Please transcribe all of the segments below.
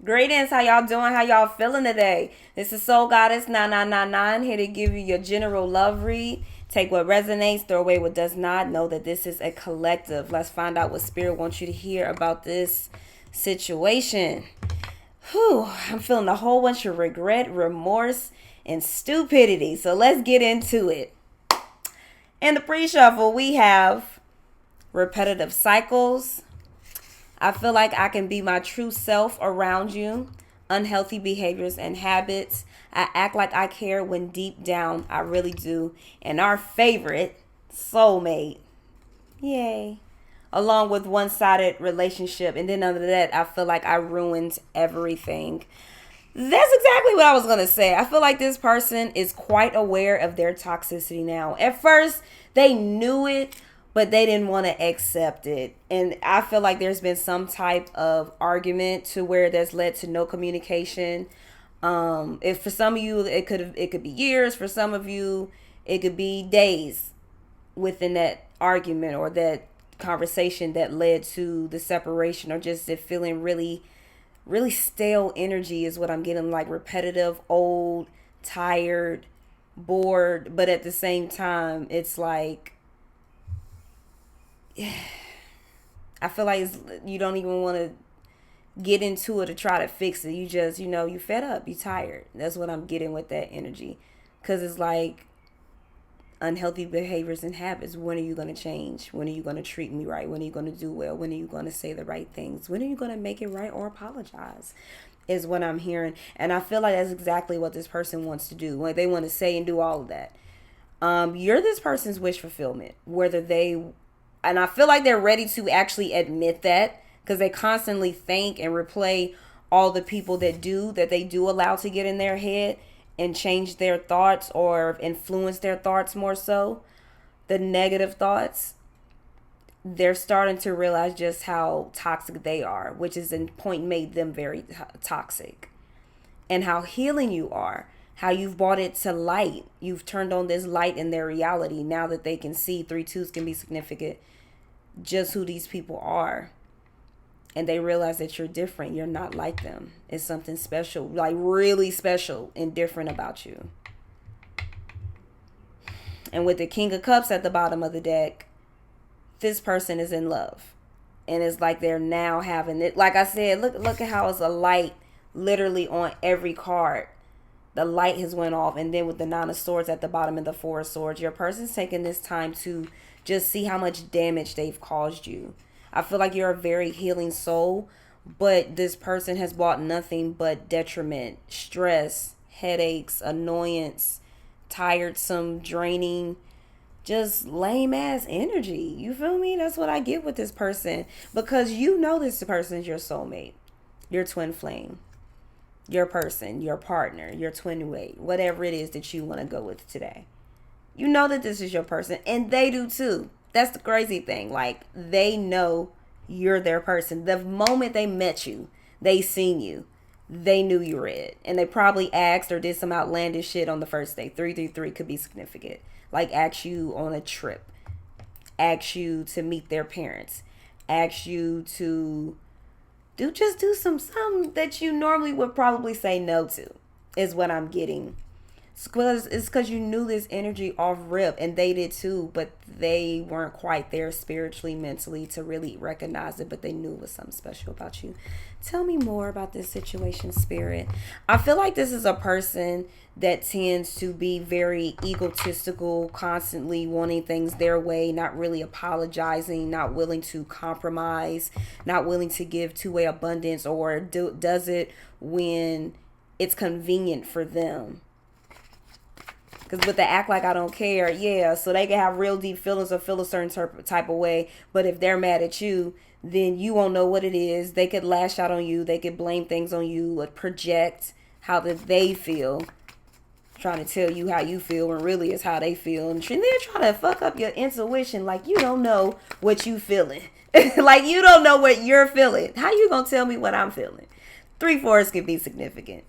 Greetings, how y'all doing? How y'all feeling today? This is Soul Goddess 9999 here to give you your general love read. Take what resonates, throw away what does not. Know that this is a collective. Let's find out what Spirit wants you to hear about this situation. Whew, I'm feeling a whole bunch of regret, remorse, and stupidity. So let's get into it. In the pre-shuffle, we have repetitive cycles. I feel like I can be my true self around you. Unhealthy behaviors and habits. I act like I care when deep down I really do. And our favorite, soulmate. Yay. Along with one-sided relationship. And then under that, I feel like I ruined everything. That's exactly what I was going to say. I feel like this person is quite aware of their toxicity now. At first, they knew it, but they didn't want to accept it. And I feel like there's been some type of argument to where that's led to no communication. If for some of you it could be years, for some of you it could be days within that argument or that conversation that led to the separation, or just it feeling really stale energy is what I'm getting, like repetitive, old, tired, bored, but at the same time it's like I feel like you don't even want to get into it to try to fix it. You just, you fed up, you tired. That's what I'm getting with that energy. Because it's like unhealthy behaviors and habits. When are you going to change? When are you going to treat me right? When are you going to do well? When are you going to say the right things? When are you going to make it right or apologize? Is what I'm hearing. And I feel like that's exactly what this person wants to do. Like they want to say and do all of that. You're this person's wish fulfillment. And I feel like they're ready to actually admit that, because they constantly think and replay all the people that they do allow to get in their head and change their thoughts or influence their thoughts more so. The negative thoughts, they're starting to realize just how toxic they are, which is in point made them very toxic. And how healing you are. How you've brought it to light. You've turned on this light in their reality now that they can see 3-2s can be significant. Just who these people are. And they realize that you're different. You're not like them. It's something special, like really special and different about you. And with the King of Cups at the bottom of the deck, this person is in love. And it's like they're now having it. Like I said, look at how it's a light literally on every card. The light has went off. And then with the Nine of Swords at the bottom and the Four of Swords, your person's taking this time to just see how much damage they've caused you. I feel like you're a very healing soul, but this person has brought nothing but detriment, stress, headaches, annoyance, tiresome, draining, just lame ass energy. You feel me? That's what I get with this person, because this person is your soulmate, your twin flame, your person, your partner, your twin weight, whatever it is that you want to go with today. You know that this is your person, and they do too. That's the crazy thing. Like, they know you're their person. The moment they met you, they seen you, they knew you were it. And they probably asked or did some outlandish shit on the first day. 333 could be significant. Like, ask you on a trip, ask you to meet their parents, ask you to do something that you normally would probably say no to, is what I'm getting. It's because you knew this energy off rip, and they did too, but they weren't quite there spiritually, mentally to really recognize it, but they knew it was something special about you. Tell me more about this situation, Spirit. I feel like this is a person that tends to be very egotistical, constantly wanting things their way, not really apologizing, not willing to compromise, not willing to give two-way abundance, or does it when it's convenient for them. Because with the act like I don't care, yeah, so they can have real deep feelings or feel a certain type of way. But if they're mad at you, then you won't know what it is. They could lash out on you. They could blame things on you, or project how that they feel, trying to tell you how you feel when really it's how they feel. And they're trying to fuck up your intuition, like you don't know what you feeling. Like you don't know what you're feeling. How you gonna tell me what I'm feeling? 3-4s can be significant.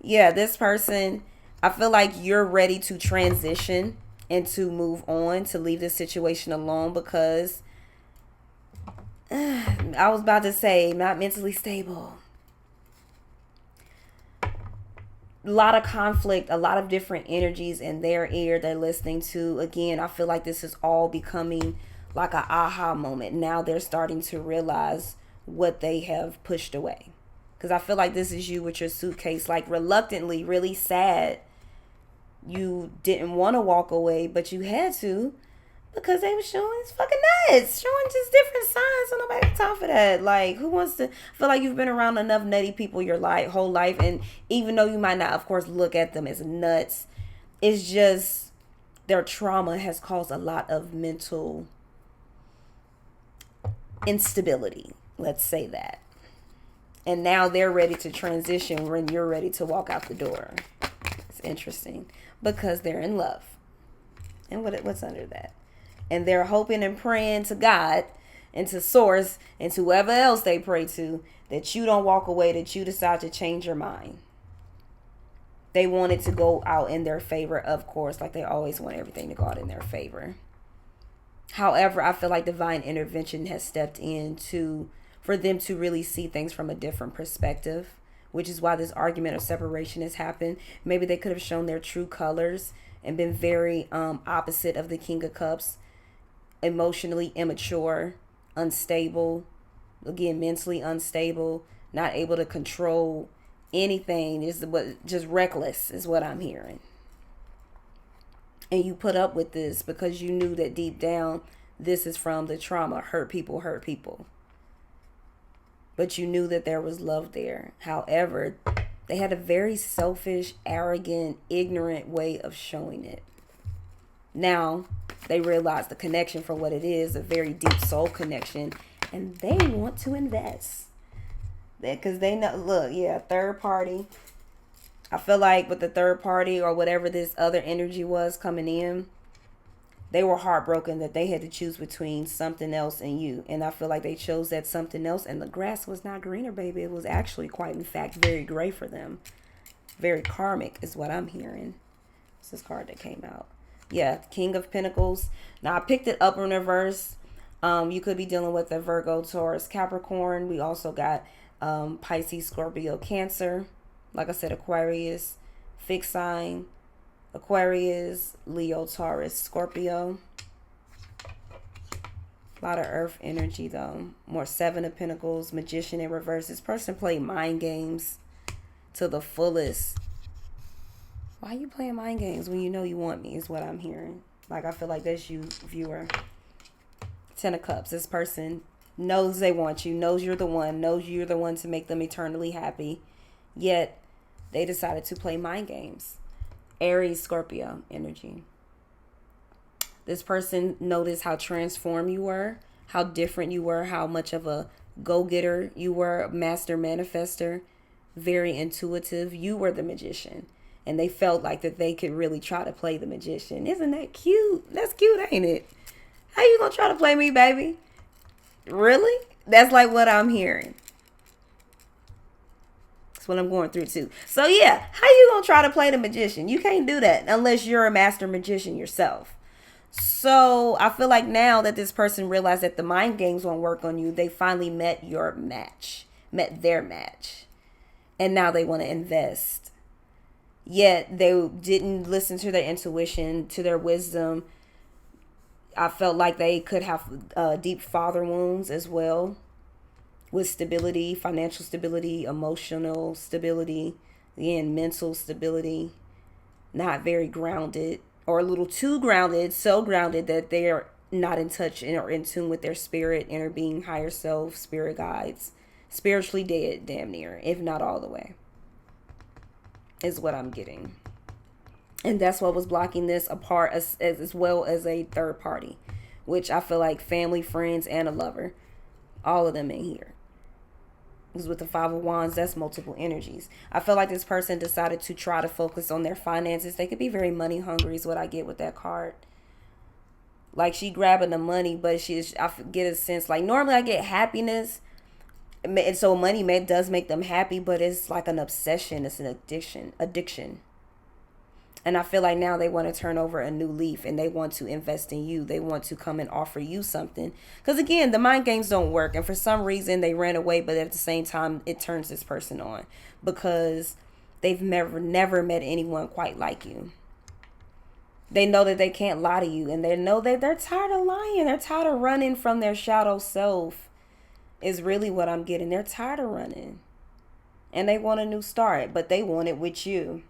Yeah, this person, I feel like you're ready to transition and to move on, to leave this situation alone, because I was about to say not mentally stable. a lot of conflict, a lot of different energies in their ear they're listening to. Again, I feel like this is all becoming like an aha moment. Now they're starting to realize what they have pushed away. Because I feel like this is you with your suitcase, like reluctantly, really sad. You didn't want to walk away, but you had to because they were showing it's fucking nuts, showing just different signs. So nobody has time for that. Like, who wants to feel like you've been around enough nutty people your whole life, and even though you might not, of course, look at them as nuts, it's just their trauma has caused a lot of mental instability. Let's say that. And now they're ready to transition when you're ready to walk out the door. It's interesting because they're in love. And what's under that? And they're hoping and praying to God and to Source and to whoever else they pray to that you don't walk away, that you decide to change your mind. They want it to go out in their favor, of course, like they always want everything to go out in their favor. However, I feel like divine intervention has stepped in for them to really see things from a different perspective, which is why this argument of separation has happened. Maybe they could have shown their true colors and been very opposite of the King of Cups, emotionally immature, unstable, again, mentally unstable, not able to control anything, just reckless is what I'm hearing. And you put up with this because you knew that deep down, this is from the trauma. Hurt people hurt people. But you knew that there was love there. However, they had a very selfish, arrogant, ignorant way of showing it. Now, they realize the connection for what it is, a very deep soul connection. And they want to invest. Because they know, look, yeah, third party. I feel like with the third party or whatever this other energy was coming in, they were heartbroken that they had to choose between something else and you. And I feel like they chose that something else, and the grass was not greener, baby. It was actually quite, in fact, very gray for them. Very karmic is what I'm hearing. It's this card that came out. Yeah, King of Pentacles. Now, I picked it up in reverse. You could be dealing with a Virgo, Taurus, Capricorn. We also got Pisces, Scorpio, Cancer. Like I said, Aquarius, fixed sign, Aquarius, Leo, Taurus, Scorpio. A lot of earth energy though. More Seven of Pentacles, Magician in reverse. This person played mind games to the fullest. Why are you playing mind games when you know you want me is what I'm hearing. Like, I feel like that's you, viewer. Ten of Cups. This person knows they want you, knows you're the one to make them eternally happy. Yet, they decided to play mind games. Aries, Scorpio energy. This person noticed how transformed you were, how different you were, how much of a go-getter you were, a master manifester, very intuitive. You were the magician. And they felt like that they could really try to play the magician. Isn't that cute? That's cute, ain't it? How you gonna try to play me, baby? Really? That's like what I'm hearing. That's what I'm going through too. So yeah, how you gonna try to play the magician? You can't do that unless you're a master magician yourself. So I feel like now that this person realized that the mind games won't work on you, they finally met their match. And now they want to invest. Yet they didn't listen to their intuition, to their wisdom. I felt like they could have deep father wounds as well. With stability, financial stability, emotional stability, again, mental stability, not very grounded or a little too grounded, so grounded that they are not in touch or in tune with their spirit, inner being, higher self, spirit guides, spiritually dead, damn near, if not all the way, is what I'm getting. And that's what was blocking this apart as well as a third party, which I feel like family, friends, and a lover, all of them in here. Because with the Five of Wands, that's multiple energies. I feel like this person decided to try to focus on their finances. They could be very money hungry is what I get with that card. Like, she grabbing the money, but I get a sense, like, normally I get happiness. And so money does make them happy, but it's like an obsession. It's an addiction. And I feel like now they want to turn over a new leaf and they want to invest in you. They want to come and offer you something. Because again, the mind games don't work. And for some reason they ran away, but at the same time, it turns this person on. Because They've never met anyone quite like you. They know that they can't lie to you, and they know that they're tired of lying. They're tired of running from their shadow self, is really what I'm getting. They're tired of running, and they want a new start, but they want it with you.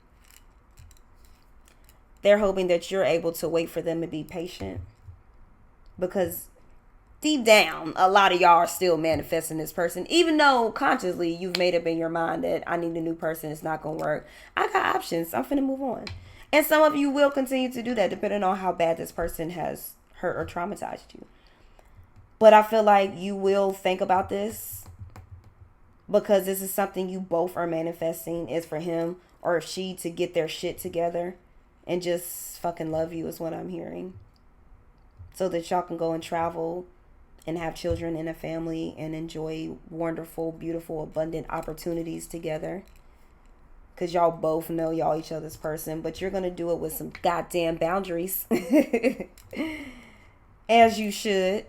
They're hoping that you're able to wait for them to be patient, because deep down, a lot of y'all are still manifesting this person, even though consciously you've made up in your mind that I need a new person. It's not going to work. I got options. I'm finna move on. And some of you will continue to do that depending on how bad this person has hurt or traumatized you. But I feel like you will think about this, because this is something you both are manifesting, is for him or she to get their shit together and just fucking love you, is what I'm hearing. So that y'all can go and travel and have children and a family and enjoy wonderful, beautiful, abundant opportunities together. Because y'all both know y'all each other's person, but you're going to do it with some goddamn boundaries. As you should.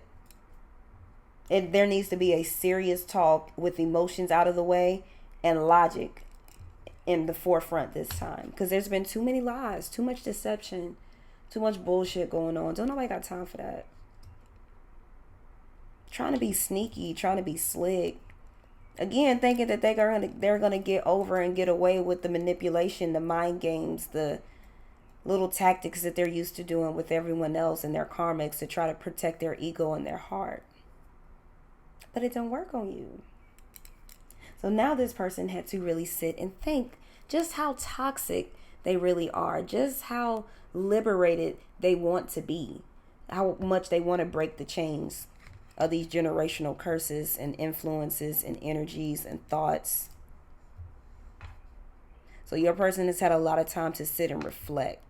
And there needs to be a serious talk with emotions out of the way and logic in the forefront this time. Because there's been too many lies, too much deception, too much bullshit going on. Don't nobody got time for that. Trying to be sneaky, trying to be slick. Again, thinking that they're gonna get over and get away with the manipulation, the mind games, the little tactics that they're used to doing with everyone else and their karmics to try to protect their ego and their heart. But it don't work on you. So now this person had to really sit and think just how toxic they really are, just how liberated they want to be, how much they want to break the chains of these generational curses and influences and energies and thoughts. So your person has had a lot of time to sit and reflect.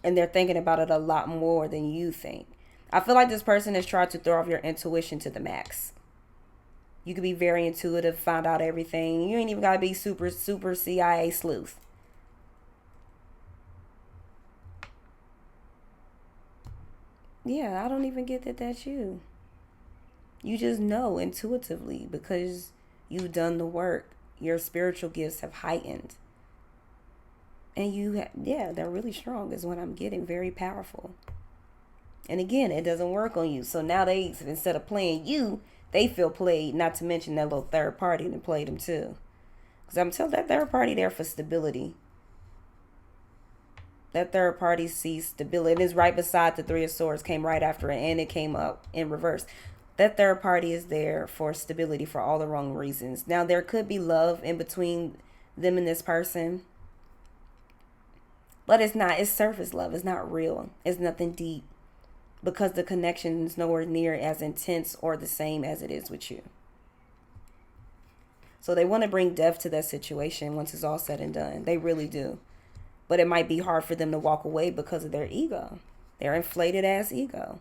And they're thinking about it a lot more than you think. I feel like this person has tried to throw off your intuition to the max. You could be very intuitive, find out everything. You ain't even got to be super CIA sleuth. Yeah, I don't even get that that's you. You just know intuitively because you've done the work. Your spiritual gifts have heightened. And they're really strong is what I'm getting. Very powerful. And again, it doesn't work on you. So now instead of playing you, they feel played. Not to mention that little third party that played them too. Because I'm telling that third party there for stability. That third party sees stability. It is right beside the Three of Swords. Came right after it. And it came up in reverse. That third party is there for stability for all the wrong reasons. Now, there could be love in between them and this person. But it's not. It's surface love. It's not real. It's nothing deep. Because the connection is nowhere near as intense or the same as it is with you. So they want to bring death to that situation once it's all said and done. They really do. But it might be hard for them to walk away because of their ego. Their inflated ass ego.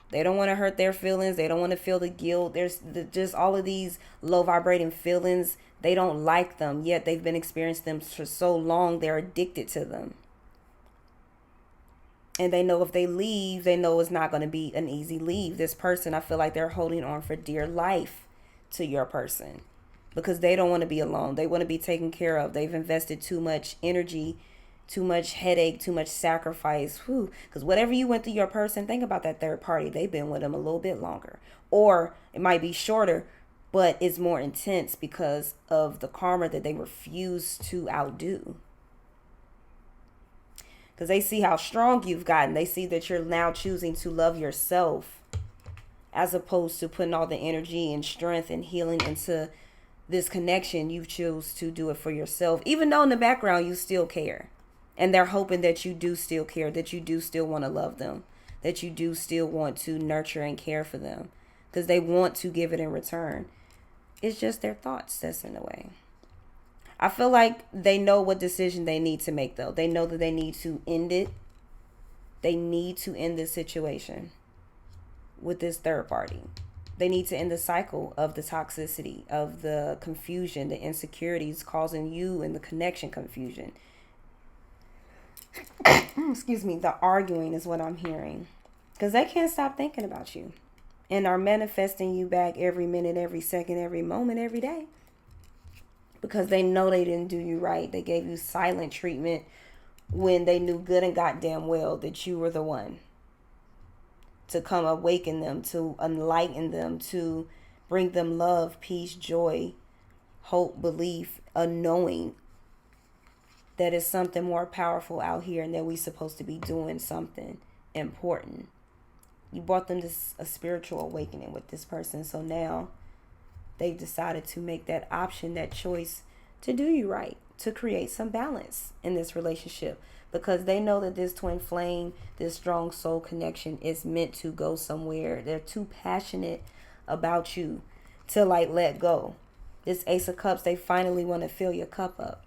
They don't want to hurt their feelings. They don't want to feel the guilt. There's just all of these low vibrating feelings. They don't like them. Yet they've been experiencing them for so long. They're addicted to them. And they know if they leave, they know it's not going to be an easy leave. This person, I feel like they're holding on for dear life to your person. Because they don't want to be alone. They want to be taken care of. They've invested too much energy, too much headache, too much sacrifice. Because whatever you went through your person, think about that third party. They've been with them a little bit longer. Or it might be shorter, but it's more intense because of the karma that they refuse to outdo. Because they see how strong you've gotten. They see that you're now choosing to love yourself as opposed to putting all the energy and strength and healing into this connection. You choose to do it for yourself, even though in the background you still care. And they're hoping that you do still care, that you do still want to love them, that you do still want to nurture and care for them because they want to give it in return. It's just their thoughts that's in the way. I feel like they know what decision they need to make, though. They know that they need to end it. They need to end this situation with this third party. They need to end the cycle of the toxicity, of the confusion, the insecurities causing you and the connection confusion. Excuse me, the arguing is what I'm hearing. Because they can't stop thinking about you. And are manifesting you back every minute, every second, every moment, every day. because they know they didn't do you right. They gave you silent treatment when they knew good and goddamn well that you were the one to come awaken them, to enlighten them, to bring them love, peace, joy, hope, belief, a knowing that is something more powerful out here and that we supposed to be doing something important. You brought them this a spiritual awakening with this person. So now they've decided to make that option, that choice to do you right, to create some balance in this relationship, because they know that this twin flame, this strong soul connection is meant to go somewhere. They're too passionate about you to like let go. This Ace of Cups, they finally want to fill your cup up.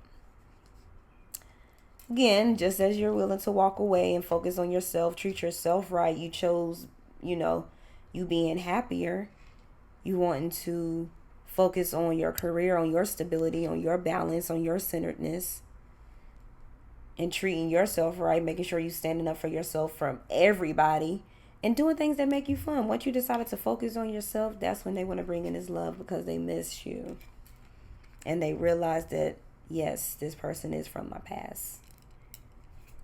Again, just as you're willing to walk away and focus on yourself, treat yourself right, you chose, you being happier, you wanting to focus on your career, on your stability, on your balance, on your centeredness, and treating yourself right, making sure you're standing up for yourself from everybody and doing things that make you fun. Once you decided to focus on yourself, that's when they want to bring in this love, because they miss you. And they realize that, yes, this person is from my past.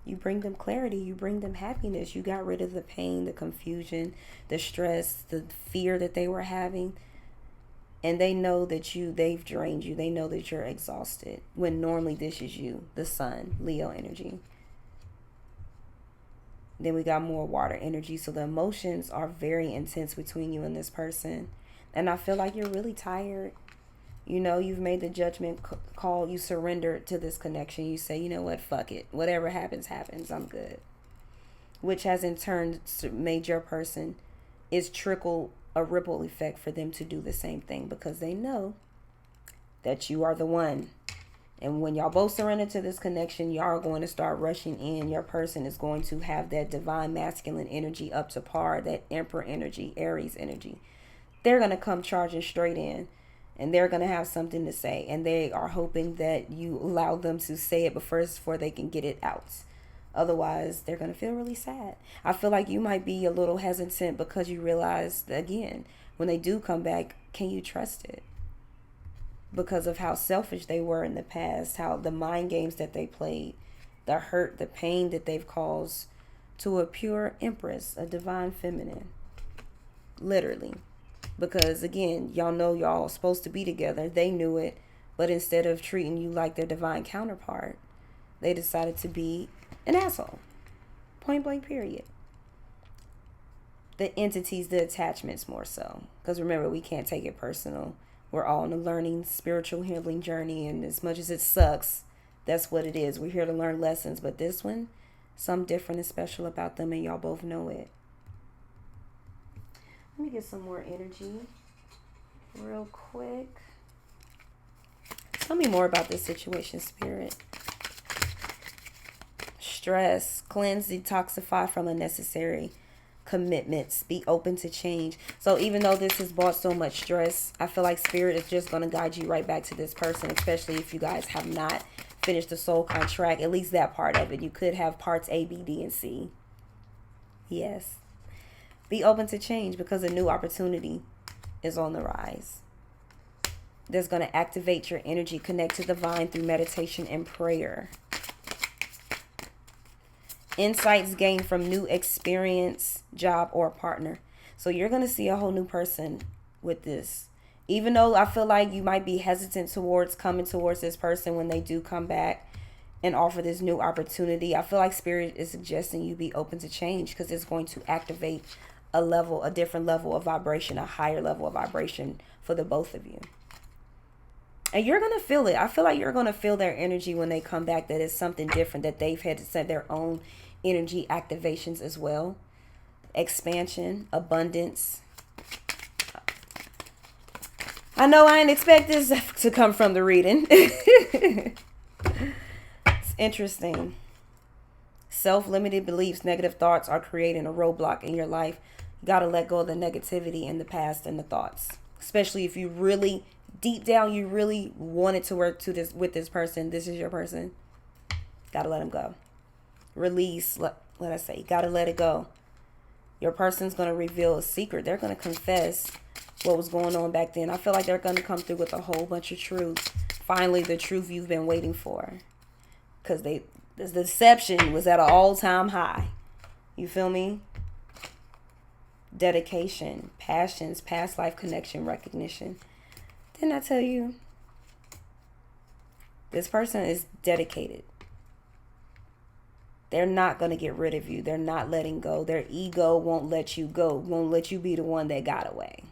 You bring them clarity. You bring them happiness. You got rid of the pain, the confusion, the stress, the fear that they were having. And they know that they've drained you. They know that you're exhausted. When normally this is you, the sun, Leo energy. Then we got more water energy. So the emotions are very intense between you and this person. And I feel like you're really tired. You've made the judgment call. You surrendered to this connection. You say, you know what, fuck it. Whatever happens, happens. I'm good. Which has in turn made your person a ripple effect for them to do the same thing, because they know that you are the one. And when y'all both surrender to this connection, y'all are going to start rushing in. Your person is going to have that divine masculine energy up to par, that emperor energy, Aries energy. They're going to come charging straight in, and they're going to have something to say. And they are hoping that you allow them to say it before they can get it out. Otherwise, they're going to feel really sad. I feel like you might be a little hesitant because you realize, again, when they do come back, can you trust it? Because of how selfish they were in the past, how the mind games that they played, the hurt, the pain that they've caused to a pure empress, a divine feminine. Literally. Because, again, y'all know y'all are supposed to be together. They knew it. But instead of treating you like their divine counterpart, they decided to be an asshole. Point blank, period. The entities, the attachments more so. Because remember, we can't take it personal. We're all on a learning, spiritual healing journey. And as much as it sucks, that's what it is. We're here to learn lessons. But this one, something different and special about them. And y'all both know it. Let me get some more energy real quick. Tell me more about this situation, Spirit. Stress, cleanse, detoxify from unnecessary commitments, be open to change. So even though this has brought so much stress, I feel like Spirit is just going to guide you right back to this person, especially if you guys have not finished the soul contract, at least that part of it. You could have parts A, B, D, and C. Yes. Be open to change, because a new opportunity is on the rise. That's going to activate your energy, connect to the divine through meditation and prayer. Insights gained from new experience, job, or partner. So you're going to see a whole new person with this. Even though I feel like you might be hesitant towards coming towards this person when they do come back and offer this new opportunity, I feel like Spirit is suggesting you be open to change, because it's going to activate a different level of vibration, a higher level of vibration for the both of you. And you're going to feel it. I feel like you're going to feel their energy when they come back, that it's something different, that they've had to set their own energy activations as well. Expansion, abundance. I know I didn't expect this to come from the reading. It's interesting. Self-limited beliefs, negative thoughts are creating a roadblock in your life. You got to let go of the negativity in the past and the thoughts. Especially if you really, deep down, you really wanted to work with this person. This is your person. Got to let them go. Release, let us say. Got to let it go. Your person's going to reveal a secret. They're going to confess what was going on back then. I feel like they're going to come through with a whole bunch of truth Finally, the truth you've been waiting for. Because the deception was at an all-time high. You feel me? Dedication, passions, past life connection, recognition. Didn't I tell you? This person is dedicated. They're not going to get rid of you. They're not letting go. Their ego won't let you go. Won't let you be the one that got away.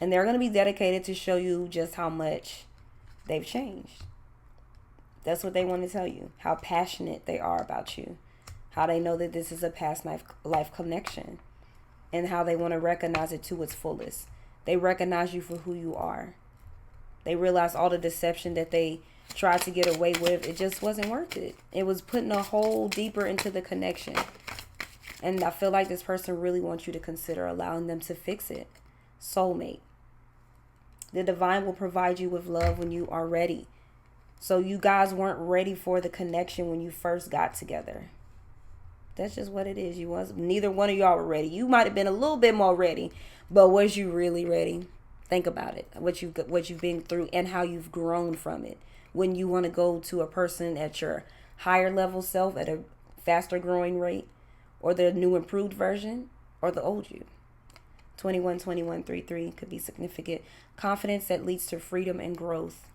And they're going to be dedicated to show you just how much they've changed. That's what they want to tell you. How passionate they are about you. How they know that this is a past life connection. And how they want to recognize it to its fullest. They recognize you for who you are. They realize all the deception that they tried to get away with, it just wasn't worth it. It was putting a hole deeper into the connection. And I feel like this person really wants you to consider allowing them to fix it. Soulmate. The divine will provide you with love when you are ready. So you guys weren't ready for the connection when you first got together. That's just what it is. Neither one of y'all were ready. You might have been a little bit more ready, but was you really ready? Think about it. What you've been through and how you've grown from it. When you want to go to a person at your higher level self at a faster growing rate, or the new improved version, or the old you. 21-21-33 could be significant. Confidence that leads to freedom and growth.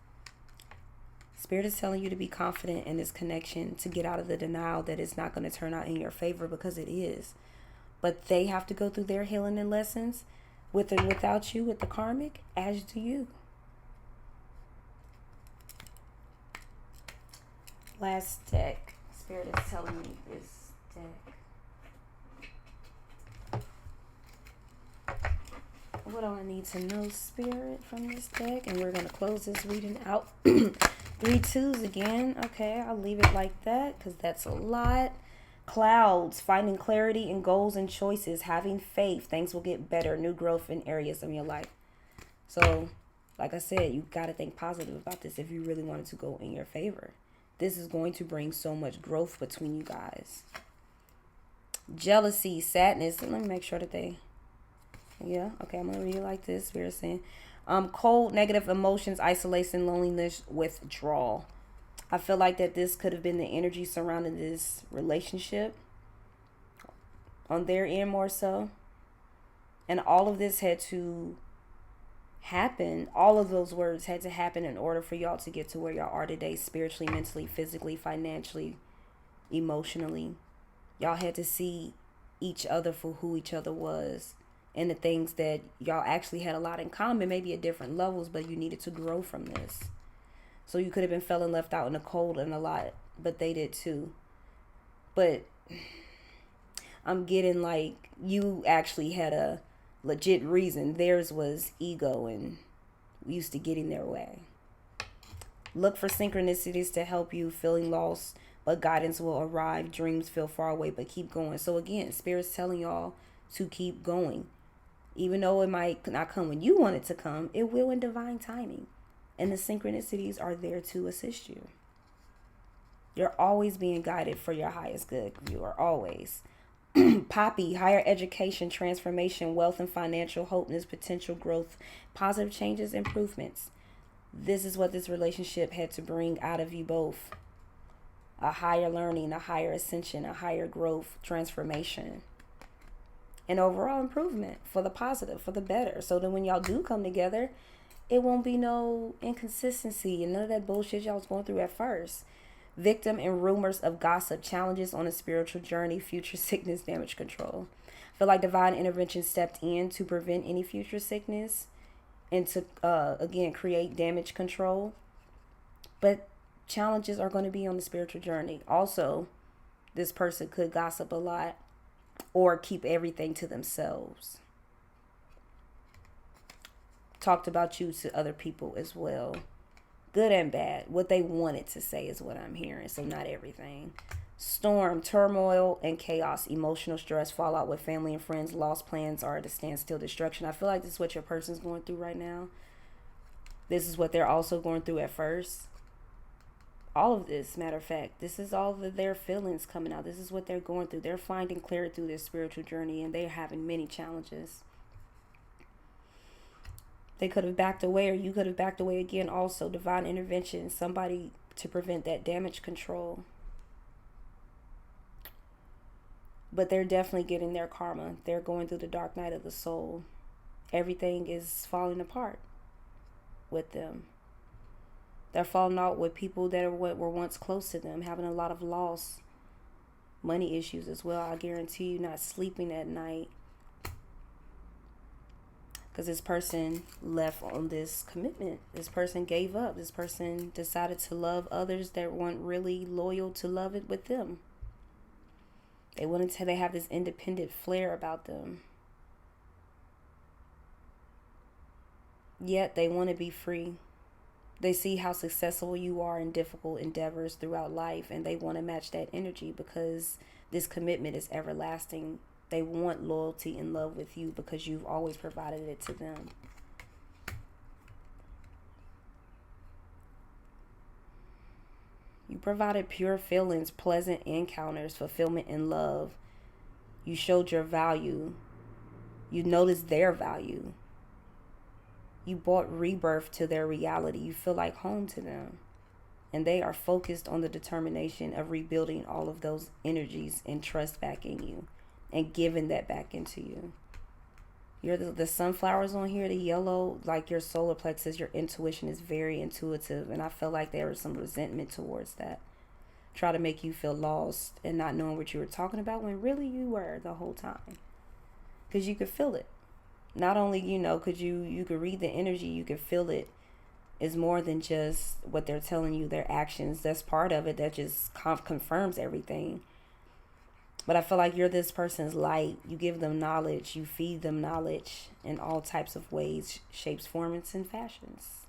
Spirit is telling you to be confident in this connection, to get out of the denial that it's not going to turn out in your favor, because it is. But they have to go through their healing and lessons with and without you, with the karmic, as do you. Last deck. Spirit is telling me this deck. What do I need to know, Spirit, from this deck? And we're going to close this reading out. 3 twos again. Okay, I'll leave it like that because that's a lot. Clouds, finding clarity in goals and choices, having faith. Things will get better. New growth in areas of your life. So, like I said, you got to think positive about this if you really want it to go in your favor. This is going to bring so much growth between you guys. Jealousy, sadness. Let me make sure that they... Yeah, okay, I'm going to read it like this. We're saying... cold, negative emotions, isolation, loneliness, withdrawal. I feel like that this could have been the energy surrounding this relationship on their end more so. And all of this had to happen. All of those words had to happen in order for y'all to get to where y'all are today, spiritually, mentally, physically, financially, emotionally. Y'all had to see each other for who each other was. And the things that y'all actually had a lot in common, maybe at different levels, but you needed to grow from this. So you could have been feeling left out in the cold and a lot, but they did too. But I'm getting like you actually had a legit reason. Theirs was ego and used to getting their way. Look for synchronicities to help you, feeling lost, but guidance will arrive. Dreams feel far away, but keep going. So again, Spirit's telling y'all to keep going. Even though it might not come when you want it to come, it will in divine timing. And the synchronicities are there to assist you. You're always being guided for your highest good. You are always. Poppy, higher education, transformation, wealth and financial hopeness, potential growth, positive changes, improvements. This is what this relationship had to bring out of you both. A higher learning, a higher ascension, a higher growth, transformation. And overall improvement for the positive, for the better. So that when y'all do come together, it won't be no inconsistency and none of that bullshit y'all was going through at first. Victim and rumors of gossip, challenges on a spiritual journey, future sickness, damage control. I feel like divine intervention stepped in to prevent any future sickness and to, again, create damage control. But challenges are going to be on the spiritual journey. Also, this person could gossip a lot or keep everything to themselves. Talked about you to other people as well. Good and bad. What they wanted to say is what I'm hearing. So not everything. Storm, turmoil, and chaos. Emotional stress, fallout with family and friends. Lost plans are at a standstill, destruction. I feel like this is what your person's going through right now. This is what they're also going through at first. All of this, matter of fact, this is all of their feelings coming out. This is what they're going through. They're finding clarity through their spiritual journey, and they're having many challenges. They could have backed away, or you could have backed away again. Also, divine intervention, somebody to prevent that damage control. But they're definitely getting their karma. They're going through the dark night of the soul. Everything is falling apart with them. They're falling out with people that were once close to them, having a lot of loss, money issues as well. I guarantee you, not sleeping at night, because this person left on this commitment. This person gave up. This person decided to love others that weren't really loyal to love it with them. They have this independent flair about them. Yet they want to be free. They see how successful you are in difficult endeavors throughout life, and they want to match that energy because this commitment is everlasting. They want loyalty and love with you because you've always provided it to them. You provided pure feelings, pleasant encounters, fulfillment, and love. You showed your value. You noticed their value. You brought rebirth to their reality. You feel like home to them. And they are focused on the determination of rebuilding all of those energies and trust back in you and giving that back into you. You're the sunflowers on here, the yellow, like your solar plexus, your intuition is very intuitive. And I feel like there was some resentment towards that. Try to make you feel lost and not knowing what you were talking about when really you were the whole time. Because you could feel it. Not only, could you could read the energy, you could feel it. It's more than just what they're telling you, their actions. That's part of it. That just confirms everything. But I feel like you're this person's light. You give them knowledge. You feed them knowledge in all types of ways, shapes, forms, and fashions.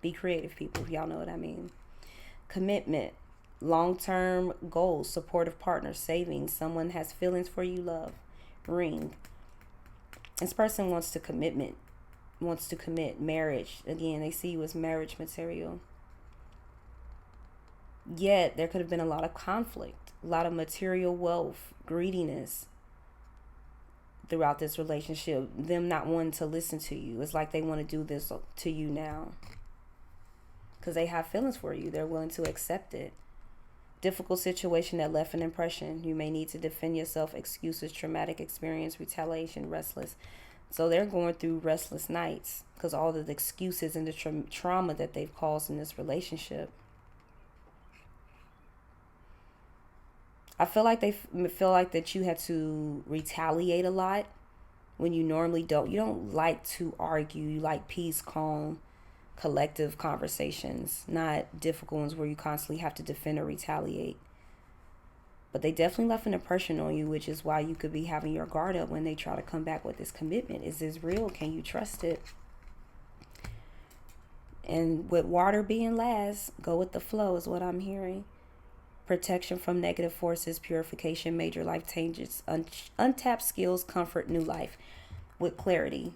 Be creative, people. Y'all know what I mean. Commitment, long-term goals, supportive partner, savings. Someone has feelings for you, love. Ring. This person wants to commit marriage. Again, they see you as marriage material. Yet, there could have been a lot of conflict. A lot of material wealth, greediness throughout this relationship. Them not wanting to listen to you. It's like they want to do this to you now. Because they have feelings for you. They're willing to accept it. Difficult situation that left an impression. You may need to defend yourself. Excuses, traumatic experience, retaliation, restless. So they're going through restless nights. Because all of the excuses and the trauma that they've caused in this relationship. I feel like they feel like that you had to retaliate a lot when you normally don't. You don't like to argue. You like peace, calm, collective conversations, not difficult ones where you constantly have to defend or retaliate. But they definitely left an impression on you, which is why you could be having your guard up when they try to come back with this commitment. Is this real? Can you trust it? And with water being last, go with the flow is what I'm hearing. Protection from negative forces, purification, major life changes, untapped skills, comfort, new life with clarity.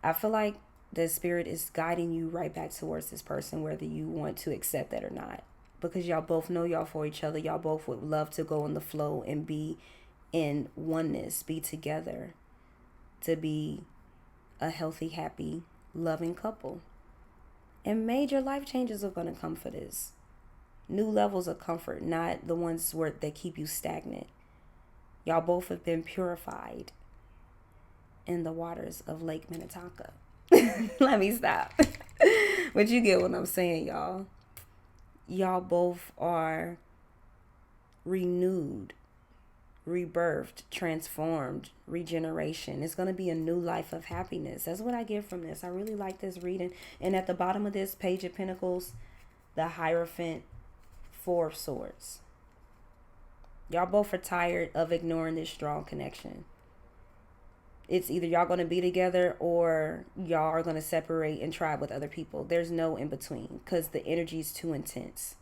I feel like the spirit is guiding you right back towards this person, whether you want to accept that or not. Because y'all both know y'all for each other. Y'all both would love to go in the flow and be in oneness, be together, to be a healthy, happy, loving couple. And major life changes are going to come for this. New levels of comfort, not the ones that keep you stagnant. Y'all both have been purified in the waters of Lake Minnetonka. Let me stop. But you get what I'm saying, y'all. Y'all both are renewed, rebirthed, transformed, regeneration. It's going to be a new life of happiness. That's what I get from this. I really like this reading. And at the bottom of this Page of Pentacles, the Hierophant, Four of Swords. Y'all both are tired of ignoring this strong connection. It's either y'all going to be together or y'all are going to separate and try with other people. There's no in between because the energy is too intense.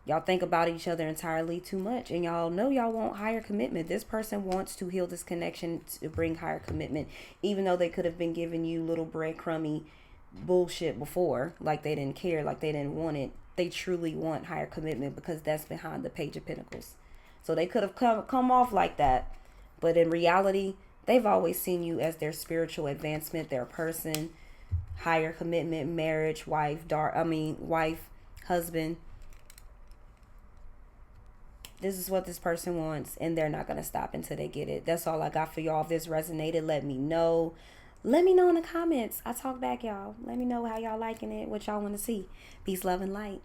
Y'all think about each other entirely too much, and y'all know y'all want higher commitment. This person wants to heal this connection to bring higher commitment, even though they could have been giving you little breadcrumby bullshit before, like they didn't care, like they didn't want it. They truly want higher commitment because that's behind the Page of Pentacles. So they could have come off like that, but in reality, they've always seen you as their spiritual advancement, their person. higher commitment, marriage, wife, husband. This is what this person wants, and they're not going to stop until they get it. That's all I got for y'all. If this resonated, let me know. Let me know in the comments. I talk back, y'all. Let me know how y'all liking it, what y'all want to see. Peace, love, and light.